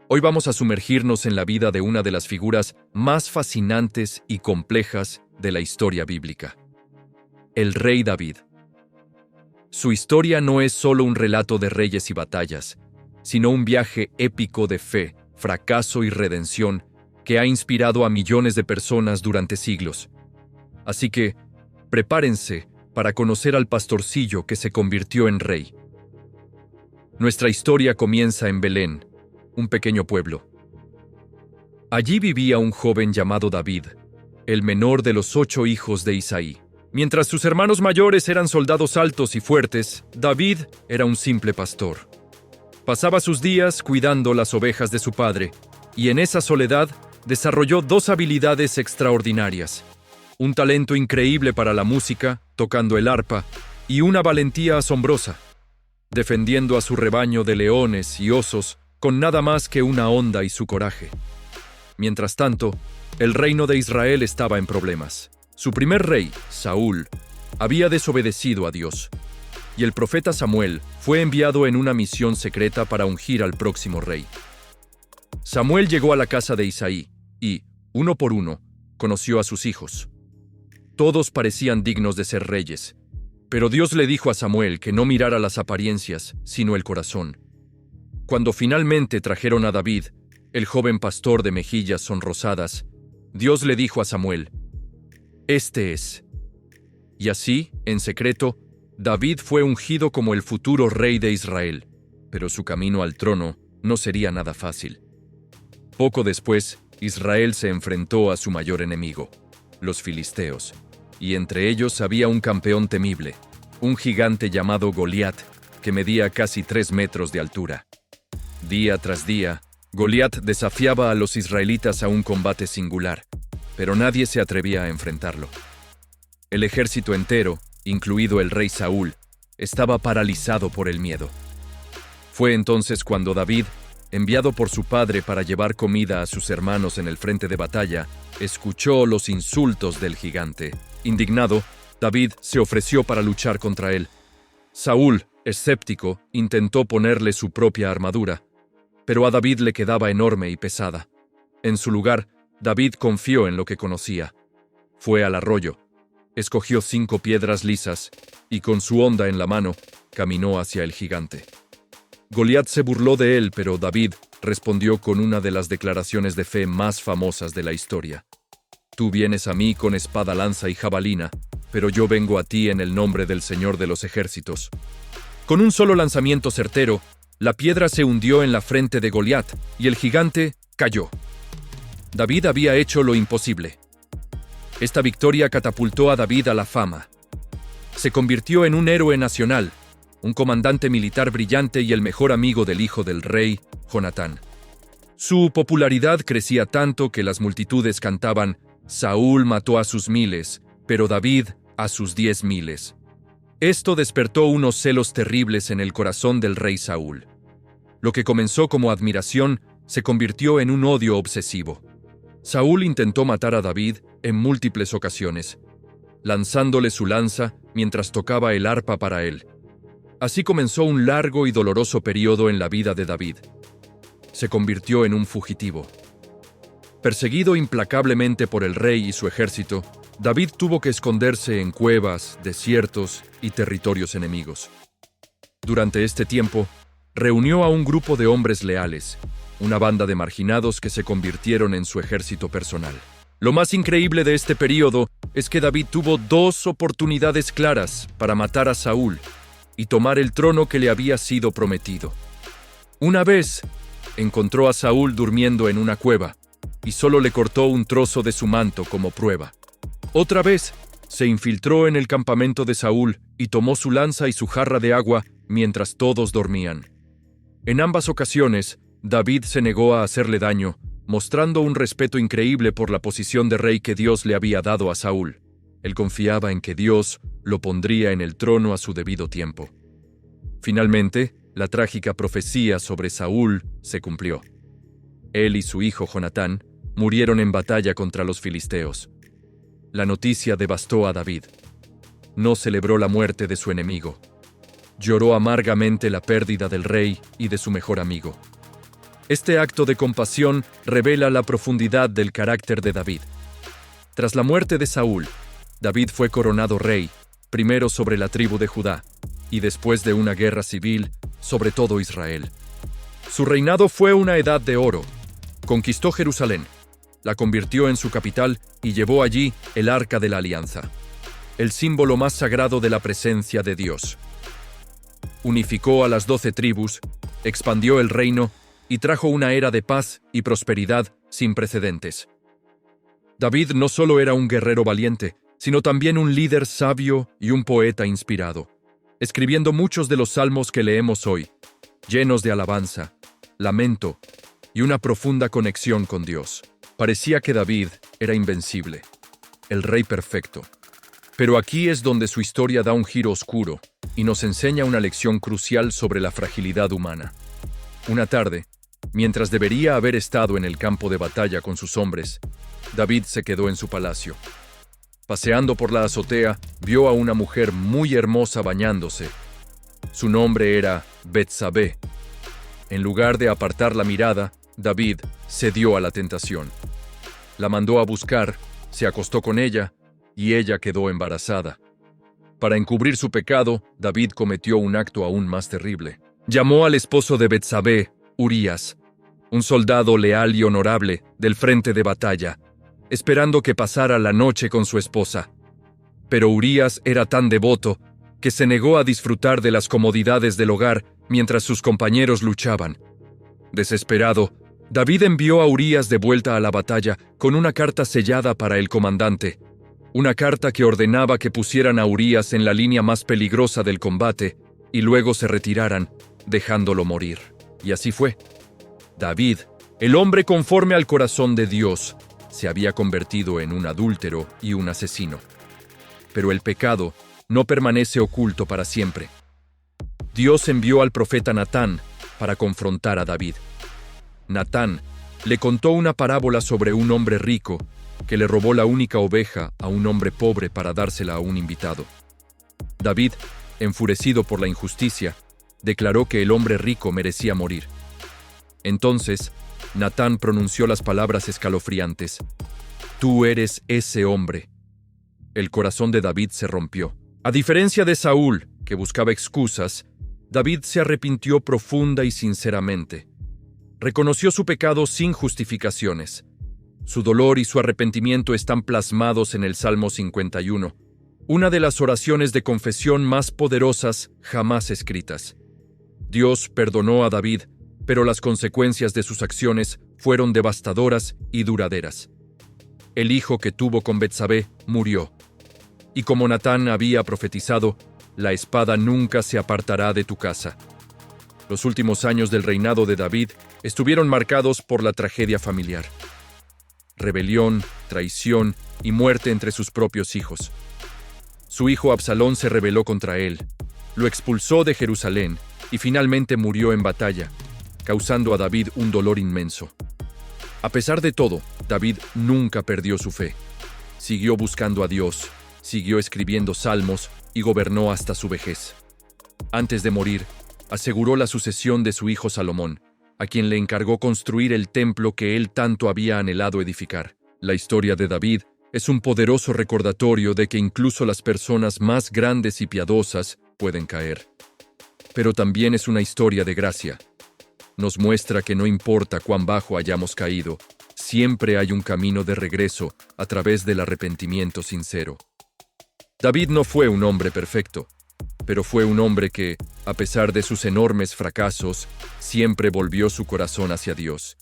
Hoy vamos a sumergirnos en la vida de una de las figuras más fascinantes y complejas de la historia bíblica, el rey David. Su historia no es solo un relato de reyes y batallas, sino un viaje épico de fe, fracaso y redención que ha inspirado a millones de personas durante siglos. Así que, prepárense para conocer al pastorcillo que se convirtió en rey. Nuestra historia comienza en Belén, un pequeño pueblo. Allí vivía un joven llamado David, el menor de los 8 hijos de Isaí. Mientras sus hermanos mayores eran soldados altos y fuertes, David era un simple pastor. Pasaba sus días cuidando las ovejas de su padre, y en esa soledad desarrolló 2 habilidades extraordinarias: un talento increíble para la música, tocando el arpa, y una valentía asombrosa, defendiendo a su rebaño de leones y osos con nada más que una honda y su coraje. Mientras tanto, el reino de Israel estaba en problemas. Su primer rey, Saúl, había desobedecido a Dios, y el profeta Samuel fue enviado en una misión secreta para ungir al próximo rey. Samuel llegó a la casa de Isaí y, uno por uno, conoció a sus hijos. Todos parecían dignos de ser reyes, pero Dios le dijo a Samuel que no mirara las apariencias, sino el corazón. Cuando finalmente trajeron a David, el joven pastor de mejillas sonrosadas, Dios le dijo a Samuel: «Este es». Y así, en secreto, David fue ungido como el futuro rey de Israel, pero su camino al trono no sería nada fácil. Poco después, Israel se enfrentó a su mayor enemigo, los filisteos, y entre ellos había un campeón temible, un gigante llamado Goliat, que medía casi 3 metros de altura. Día tras día, Goliat desafiaba a los israelitas a un combate singular, pero nadie se atrevía a enfrentarlo. El ejército entero, incluido el rey Saúl, estaba paralizado por el miedo. Fue entonces cuando David, enviado por su padre para llevar comida a sus hermanos en el frente de batalla, escuchó los insultos del gigante. Indignado, David se ofreció para luchar contra él. Saúl, escéptico, intentó ponerle su propia armadura, pero a David le quedaba enorme y pesada. En su lugar, David confió en lo que conocía. Fue al arroyo, escogió 5 piedras lisas y con su honda en la mano, caminó hacia el gigante. Goliat se burló de él, pero David respondió con una de las declaraciones de fe más famosas de la historia: «Tú vienes a mí con espada, lanza y jabalina, pero yo vengo a ti en el nombre del Señor de los ejércitos». Con un solo lanzamiento certero, la piedra se hundió en la frente de Goliat y el gigante cayó. David había hecho lo imposible. Esta victoria catapultó a David a la fama. Se convirtió en un héroe nacional, un comandante militar brillante y el mejor amigo del hijo del rey, Jonatán. Su popularidad crecía tanto que las multitudes cantaban: «Saúl mató a sus miles, pero David a sus 10 miles». Esto despertó unos celos terribles en el corazón del rey Saúl. Lo que comenzó como admiración se convirtió en un odio obsesivo. Saúl intentó matar a David en múltiples ocasiones, lanzándole su lanza mientras tocaba el arpa para él. Así comenzó un largo y doloroso periodo en la vida de David. Se convirtió en un fugitivo. Perseguido implacablemente por el rey y su ejército, David tuvo que esconderse en cuevas, desiertos y territorios enemigos. Durante este tiempo, reunió a un grupo de hombres leales, una banda de marginados que se convirtieron en su ejército personal. Lo más increíble de este periodo es que David tuvo 2 oportunidades claras para matar a Saúl y tomar el trono que le había sido prometido. Una vez, encontró a Saúl durmiendo en una cueva y solo le cortó un trozo de su manto como prueba. Otra vez, se infiltró en el campamento de Saúl y tomó su lanza y su jarra de agua mientras todos dormían. En ambas ocasiones, David se negó a hacerle daño, mostrando un respeto increíble por la posición de rey que Dios le había dado a Saúl. Él confiaba en que Dios lo pondría en el trono a su debido tiempo. Finalmente, la trágica profecía sobre Saúl se cumplió. Él y su hijo Jonatán murieron en batalla contra los filisteos. La noticia devastó a David. No celebró la muerte de su enemigo. Lloró amargamente la pérdida del rey y de su mejor amigo. Este acto de compasión revela la profundidad del carácter de David. Tras la muerte de Saúl, David fue coronado rey, primero sobre la tribu de Judá, y después de una guerra civil, sobre todo Israel. Su reinado fue una edad de oro. Conquistó Jerusalén, la convirtió en su capital y llevó allí el Arca de la Alianza, el símbolo más sagrado de la presencia de Dios. Unificó a las 12 tribus, expandió el reino y trajo una era de paz y prosperidad sin precedentes. David no solo era un guerrero valiente, sino también un líder sabio y un poeta inspirado, escribiendo muchos de los salmos que leemos hoy, llenos de alabanza, lamento y una profunda conexión con Dios. Parecía que David era invencible, el rey perfecto. Pero aquí es donde su historia da un giro oscuro y nos enseña una lección crucial sobre la fragilidad humana. Una tarde, mientras debería haber estado en el campo de batalla con sus hombres, David se quedó en su palacio. Paseando por la azotea, vio a una mujer muy hermosa bañándose. Su nombre era Betsabé. En lugar de apartar la mirada, David cedió a la tentación. La mandó a buscar, se acostó con ella, y ella quedó embarazada. Para encubrir su pecado, David cometió un acto aún más terrible. Llamó al esposo de Betsabé, Urías, un soldado leal y honorable del frente de batalla, esperando que pasara la noche con su esposa. Pero Urías era tan devoto que se negó a disfrutar de las comodidades del hogar mientras sus compañeros luchaban. Desesperado, David envió a Urías de vuelta a la batalla con una carta sellada para el comandante, una carta que ordenaba que pusieran a Urías en la línea más peligrosa del combate y luego se retiraran, dejándolo morir. Y así fue. David, el hombre conforme al corazón de Dios, se había convertido en un adúltero y un asesino. Pero el pecado no permanece oculto para siempre. Dios envió al profeta Natán para confrontar a David. Natán le contó una parábola sobre un hombre rico que le robó la única oveja a un hombre pobre para dársela a un invitado. David, enfurecido por la injusticia, declaró que el hombre rico merecía morir. Entonces, Natán pronunció las palabras escalofriantes: «Tú eres ese hombre». El corazón de David se rompió. A diferencia de Saúl, que buscaba excusas, David se arrepintió profunda y sinceramente. Reconoció su pecado sin justificaciones. Su dolor y su arrepentimiento están plasmados en el Salmo 51, una de las oraciones de confesión más poderosas jamás escritas. Dios perdonó a David, pero las consecuencias de sus acciones fueron devastadoras y duraderas. El hijo que tuvo con Betsabé murió. Y como Natán había profetizado, la espada nunca se apartará de tu casa. Los últimos años del reinado de David estuvieron marcados por la tragedia familiar. Rebelión, traición y muerte entre sus propios hijos. Su hijo Absalón se rebeló contra él, lo expulsó de Jerusalén y finalmente murió en batalla, causando a David un dolor inmenso. A pesar de todo, David nunca perdió su fe. Siguió buscando a Dios, siguió escribiendo salmos y gobernó hasta su vejez. Antes de morir, aseguró la sucesión de su hijo Salomón, a quien le encargó construir el templo que él tanto había anhelado edificar. La historia de David es un poderoso recordatorio de que incluso las personas más grandes y piadosas pueden caer. Pero también es una historia de gracia. Nos muestra que no importa cuán bajo hayamos caído, siempre hay un camino de regreso a través del arrepentimiento sincero. David no fue un hombre perfecto, pero fue un hombre que, a pesar de sus enormes fracasos, siempre volvió su corazón hacia Dios.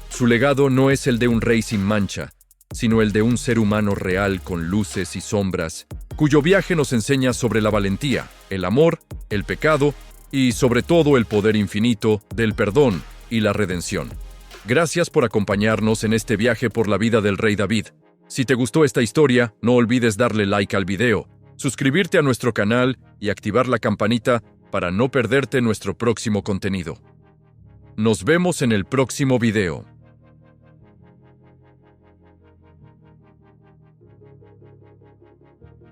Su legado no es el de un rey sin mancha, sino el de un ser humano real con luces y sombras, cuyo viaje nos enseña sobre la valentía, el amor, el pecado y, sobre todo, el poder infinito del perdón y la redención. Gracias por acompañarnos en este viaje por la vida del rey David. Si te gustó esta historia, no olvides darle like al video, suscribirte a nuestro canal y activar la campanita para no perderte nuestro próximo contenido. Nos vemos en el próximo video.